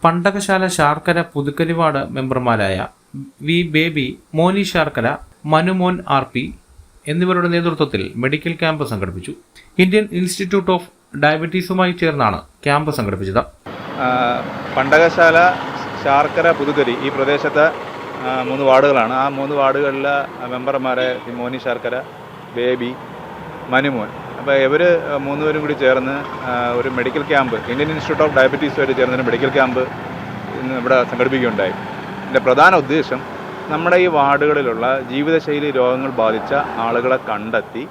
പണ്ടകശാല ശാർക്കര പുതുക്കലിവാട് മെമ്പർമാരായ V Baby, Moni Sharkara, Manumon RP എന്നിവരുടെ നേതൃത്വത്തിൽ മെഡിക്കൽ ക്യാമ്പ് സംഘടിപ്പിച്ചു. ഇന്ത്യൻ ഇൻസ്റ്റിറ്റ്യൂട്ട് ഓഫ് ഡയബറ്റീസുമായി ചേർന്നാണ് ക്യാമ്പ് സംഘടിപ്പിച്ചത്. പണ്ടകശാല, ശാർക്കര, പുതുക്കരി ഈ പ്രദേശത്തെ 3 വാർഡുകളാണ്. ആ 3 വാർഡുകളിലെ മെമ്പർമാരെ മോനി ശാർക്കര, ബേബി, മനുമോൻ. അപ്പോൾ ഇവർ 3 പേരും കൂടി ചേർന്ന് ഒരു medical camp, Indian institute of ഡയബറ്റീസുമായിട്ട് ചേർന്നൊരു മെഡിക്കൽ ക്യാമ്പ് ഇന്ന് ഇവിടെ സംഘടിപ്പിക്കുകയുണ്ടായി. ഇതിൻ്റെ പ്രധാന ഉദ്ദേശം നമ്മുടെ ഈ വാർഡുകളിലുള്ള ജീവിതശൈലി രോഗങ്ങൾ ബാധിച്ച ആളുകളെ കണ്ടെത്തി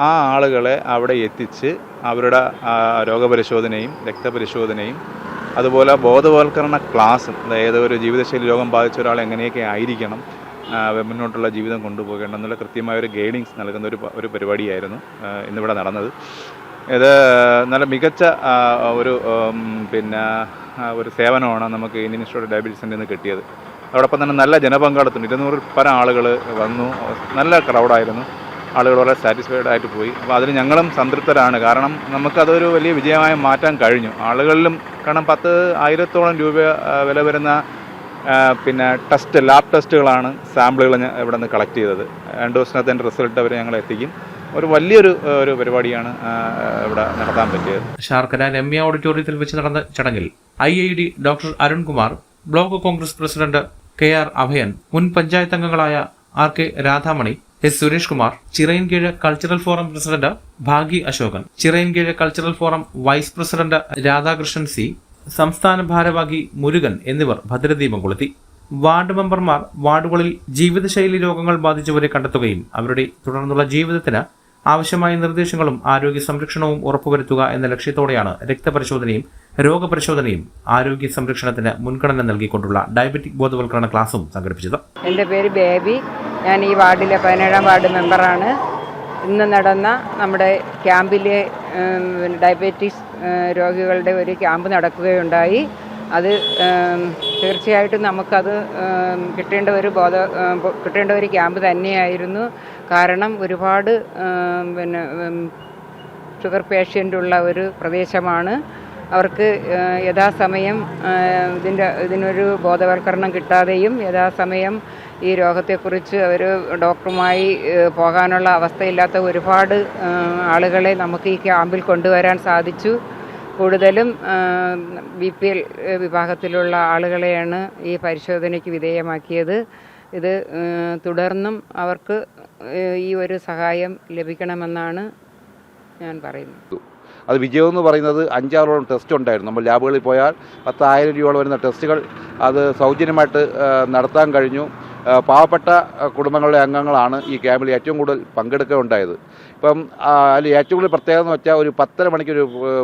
ആ ആളുകളെ അവിടെ എത്തിച്ച് അവരുടെ രോഗപരിശോധനയും രക്തപരിശോധനയും അതുപോലെ ബോധവൽക്കരണ ക്ലാസ്സും, അതായത് ഒരു ജീവിതശൈലി രോഗം ബാധിച്ച ഒരാൾ എങ്ങനെയൊക്കെ ആയിരിക്കണം മുന്നോട്ടുള്ള ജീവിതം കൊണ്ടുപോകേണ്ടെന്നുള്ള കൃത്യമായൊരു ഗൈഡിങ്സ് നൽകുന്ന ഒരു പരിപാടിയായിരുന്നു ഇന്നിവിടെ നടന്നത്. ഇത് നല്ല മികച്ച ഒരു സേവനമാണ് നമുക്ക് ഇന്ത്യൻ ഇൻസ്റ്റിറ്റ്യൂട്ട് ഓഫ് ഡയബറ്റീസിൽ നിന്ന് കിട്ടിയത്. അതോടൊപ്പം തന്നെ നല്ല ജനപങ്കാളിത്തം, 200 പരം ആളുകൾ വന്നു. നല്ല ക്രൗഡായിരുന്നു. ആളുകൾ വളരെ സാറ്റിസ്ഫൈഡ് ആയിട്ട് പോയി. അപ്പോൾ അതിന് ഞങ്ങളും സംതൃപ്തരാണ്. കാരണം നമുക്കതൊരു വലിയ വിജയമായി മാറ്റാൻ കഴിഞ്ഞു. ആളുകളിലും കാരണം 10,000-ഓളം രൂപ വില വരുന്ന ലാബ് ടെസ്റ്റുകളാണ് സാമ്പിളുകൾ ഇവിടെ നിന്ന് കളക്ട് ചെയ്തത്. 2 ദിവസത്തിൻ്റെ റിസൾട്ട് അവർ ഞങ്ങൾ എത്തിക്കും. ഒരു വലിയൊരു പരിപാടിയാണ് ഇവിടെ നടത്താൻ പറ്റിയത്. ശാർക്കര രമ്യ ഓഡിറ്റോറിയത്തിൽ വെച്ച് നടന്ന ചടങ്ങിൽ IID doctor Arunkumar, block Congress president KR Abhayan, മുൻ പഞ്ചായത്ത് അംഗങ്ങളായ RK Radhamani, S Suresh Kumar, Chirayinkeezhu cultural forum president Bhagi Ashokan, Chirayinkeezhu cultural forum vice president Radhakrishnan C, സംസ്ഥാന ഭാരവാഹി മുരുകൻ എന്നിവർ ഭദ്രദീപം കൊളുത്തി. വാർഡ് മെമ്പർമാർ വാർഡുകളിൽ ജീവിതശൈലി രോഗങ്ങൾ ബാധിച്ചവരെ കണ്ടെത്തുകയും അവരുടെ തുടർന്നുള്ള ജീവിതത്തിന് ആവശ്യമായ നിർദ്ദേശങ്ങളും ആരോഗ്യ സംരക്ഷണവും ഉറപ്പുവരുത്തുക എന്ന ലക്ഷ്യത്തോടെയാണ് രക്തപരിശോധനയും രോഗപരിശോധനയും ആരോഗ്യ സംരക്ഷണത്തിന് മുൻഗണന നൽകിക്കൊണ്ടുള്ള ഡയബറ്റിക് ബോധവൽക്കരണ ക്ലാസും സംഘടിപ്പിച്ചത്. എൻ്റെ പേര് ബേബി. ഞാൻ ഈ വാർഡിലെ 17ാം വാർഡ് മെമ്പറാണ്. ഇന്ന് നടന്ന നമ്മുടെ ക്യാമ്പിലെ ഡയബറ്റീസ് രോഗികളുടെ ഒരു ക്യാമ്പ് നടക്കുകയുണ്ടായി. അത് തീർച്ചയായിട്ടും നമുക്കത് കിട്ടേണ്ട ഒരു ക്യാമ്പ് തന്നെയായിരുന്നു. കാരണം ഒരുപാട് ഷുഗർ പേഷ്യൻ്റുള്ള ഒരു പ്രദേശമാണ്. അവർക്ക് യഥാസമയം ഇതിനൊരു ബോധവൽക്കരണം കിട്ടാതെയും യഥാസമയം ഈ രോഗത്തെക്കുറിച്ച് അവർ ഡോക്ടറുമായി പോകാനുള്ള അവസ്ഥയില്ലാത്ത ഒരുപാട് ആളുകളെ നമുക്ക് ഈ ക്യാമ്പിൽ കൊണ്ടുവരാൻ സാധിച്ചു. കൂടുതലും BPL വിഭാഗത്തിലുള്ള ആളുകളെയാണ് ഈ പരിശോധനയ്ക്ക് വിധേയമാക്കിയത്. ഇത് തുടർന്നും അവർക്ക് ഈ ഒരു സഹായം ലഭിക്കണമെന്നാണ് ഞാൻ പറയുന്നത്. അത് വിജയമെന്ന് പറയുന്നത് 5-6ഓളം ടെസ്റ്റ് ഉണ്ടായിരുന്നു. നമ്മൾ ലാബുകളിൽ പോയാൽ 10,000 രൂപയോളം വരുന്ന ടെസ്റ്റുകൾ അത് സൗജന്യമായിട്ട് നടത്താൻ കഴിഞ്ഞു. പാവപ്പെട്ട കുടുംബങ്ങളുടെ അംഗങ്ങളാണ് ഈ ക്യാമ്പിൽ ഏറ്റവും കൂടുതൽ പങ്കെടുക്കുകയുണ്ടായത്. ഇപ്പം അതിൽ ഏറ്റവും കൂടുതൽ പ്രത്യേകത എന്ന് വെച്ചാൽ ഒരു 10:30 മണിക്കൊരു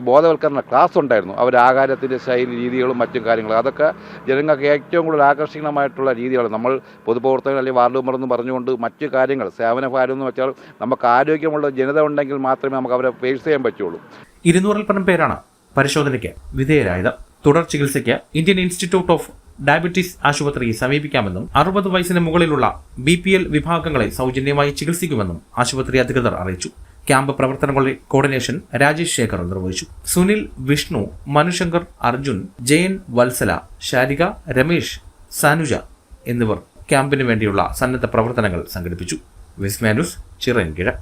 ബോധവൽക്കരണ ക്ലാസ് ഉണ്ടായിരുന്നു. അവർ ആഹാരത്തിൻ്റെ ശൈലി രീതികളും മറ്റും കാര്യങ്ങളും അതൊക്കെ ജനങ്ങൾക്ക് ഏറ്റവും കൂടുതൽ ആകർഷണീയമായിട്ടുള്ള രീതികൾ. നമ്മൾ പൊതുപ്രവർത്തകർ അല്ലെങ്കിൽ വാർഡ് മെമ്പറെന്ന് പറഞ്ഞുകൊണ്ട് മറ്റു കാര്യങ്ങൾ സേവന ഭാരം എന്ന് വെച്ചാൽ നമുക്ക് ആരോഗ്യമുള്ള ജനത ഉണ്ടെങ്കിൽ മാത്രമേ നമുക്ക് അവരെ ഫേസ് ചെയ്യാൻ പറ്റുള്ളൂ. 200-ൽ പരം പേരാണ് പരിശോധനയ്ക്ക് വിധേയരായത്. തുടർ ചികിത്സയ്ക്ക് ഇന്ത്യൻ ഇൻസ്റ്റിറ്റ്യൂട്ട് ഓഫ് ഡയബറ്റീസ് ആശുപത്രിയെ സമീപിക്കാമെന്നും 60 വയസ്സിന് മുകളിലുള്ള BPL വിഭാഗങ്ങളെ സൗജന്യമായി ചികിത്സിക്കുമെന്നും ആശുപത്രി അധികൃതർ അറിയിച്ചു. ക്യാമ്പ് പ്രവർത്തനങ്ങളുടെ കോർഡിനേഷൻ രാജേഷ് ശേഖർ നിർവഹിച്ചു. സുനിൽ, വിഷ്ണു, മനുശങ്കർ, അർജുൻ, ജയൻ, വത്സല, ശാരിക, രമേശ്, സാനുജ എന്നിവർ ക്യാമ്പിന് വേണ്ടിയുള്ള സന്നദ്ധ പ്രവർത്തനങ്ങൾ സംഘടിപ്പിച്ചു. വിസ്മയ ന്യൂസ്, ചിറയൻകീഴ്.